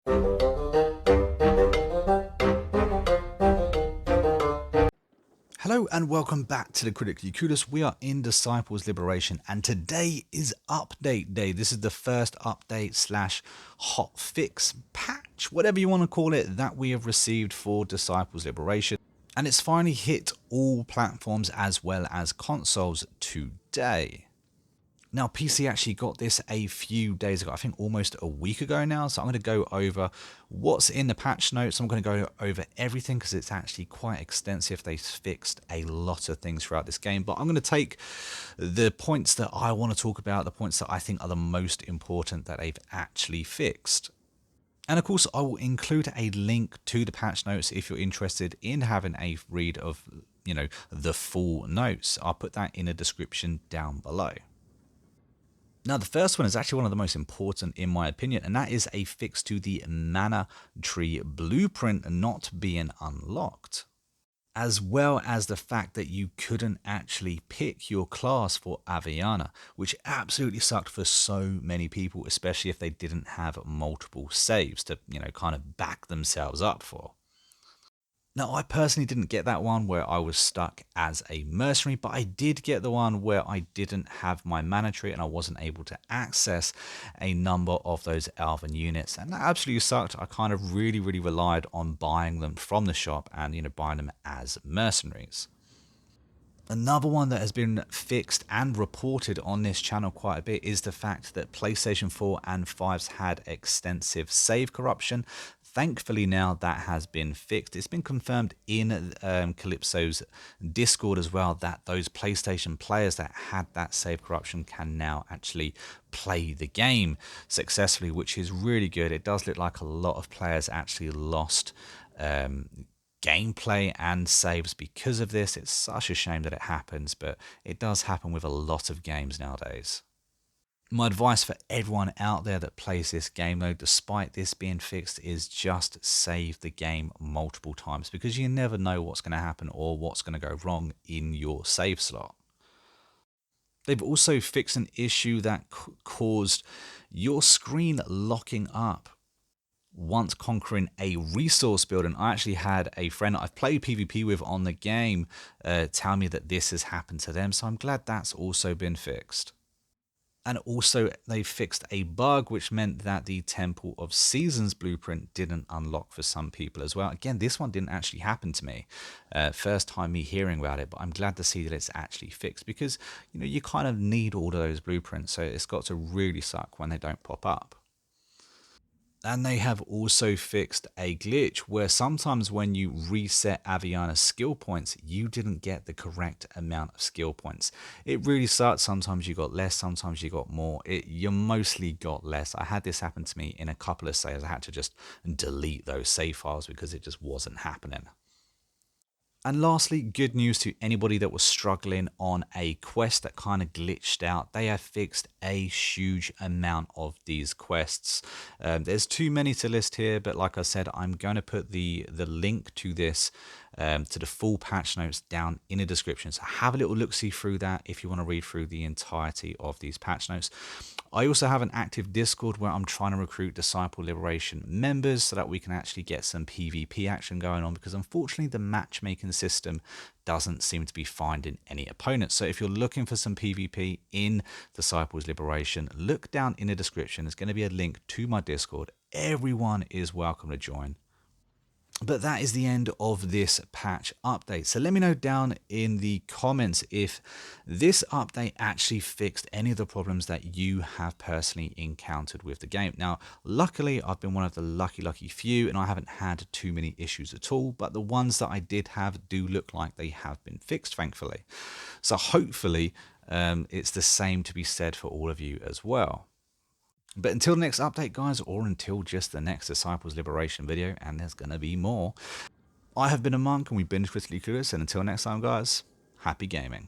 Hello and welcome back to the Critically Clueless. We are in Disciples Liberation and today is update day. This is the first update slash hotfix patch, whatever you want to call it, that we have received for Disciples Liberation. And it's finally hit all platforms as well as consoles today. Now, PC actually got this a few days ago, I think almost a week ago now. So I'm going to go over what's in the patch notes. I'm going to go over everything because it's actually quite extensive. They fixed a lot of things throughout this game, but I'm going to take the points that I want to talk about, the points that I think are the most important that they've actually fixed. And of course, I will include a link to the patch notes if you're interested in having a read of, the full notes. I'll put that in a description down below. Now, the first one is actually one of the most important in my opinion, and that is a fix to the mana tree blueprint not being unlocked, as well as the fact that you couldn't actually pick your class for Aviana, which absolutely sucked for so many people, especially if they didn't have multiple saves to, kind of back themselves up for. Now, I personally didn't get that one where I was stuck as a mercenary, but I did get the one where I didn't have my mana tree and I wasn't able to access a number of those elven units. And that absolutely sucked. I kind of really relied on buying them from the shop and, buying them as mercenaries. Another one that has been fixed and reported on this channel quite a bit is the fact that PlayStation 4 and 5's had extensive save corruption. Thankfully now that has been fixed. It's been confirmed in Calypso's Discord as well that those PlayStation players that had that save corruption can now actually play the game successfully, which is really good. It does look like a lot of players actually lost gameplay and saves because of this. It's such a shame that it happens, but it does happen with a lot of games nowadays. My advice for everyone out there that plays this game though, despite this being fixed, is just save the game multiple times because you never know what's going to happen or what's going to go wrong in your save slot. They've also fixed an issue that caused your screen locking up once conquering a resource building. I actually had a friend that I've played PvP with on the game tell me that this has happened to them, so I'm glad that's also been fixed. And also they fixed a bug which meant that the Temple of Seasons blueprint didn't unlock for some people as well. Again, this one didn't actually happen to me. First time me hearing about it, but I'm glad to see that it's actually fixed because you kind of need all of those blueprints, so it's got to really suck when they don't pop up. And they have also fixed a glitch where sometimes when you reset Aviana's skill points, you didn't get the correct amount of skill points. It really sucks. Sometimes you got less, sometimes you got more. You mostly got less. I had this happen to me in a couple of saves. I had to just delete those save files because it just wasn't happening. And lastly, good news to anybody that was struggling on a quest that kind of glitched out. They have fixed a huge amount of these quests. There's too many to list here, but like I said, I'm going to put the link to this, to the full patch notes down in the description. So have a little look-see through that if you want to read through the entirety of these patch notes. I also have an active Discord where I'm trying to recruit Disciple Liberation members so that we can actually get some PvP action going on, because unfortunately the matchmaking system doesn't seem to be finding any opponents. So if you're looking for some PvP in Disciples Liberation, look down in the description. There's going to be a link to my Discord. Everyone is welcome to join. But that is the end of this patch update. So let me know down in the comments if this update actually fixed any of the problems that you have personally encountered with the game. Now, luckily, I've been one of the lucky few and I haven't had too many issues at all. But the ones that I did have do look like they have been fixed, thankfully. So hopefully, it's the same to be said for all of you as well. But until the next update, guys, or until just the next Disciples Liberation video, and there's going to be more, I have been a monk and we've been Critically Clueless, and until next time, guys, happy gaming.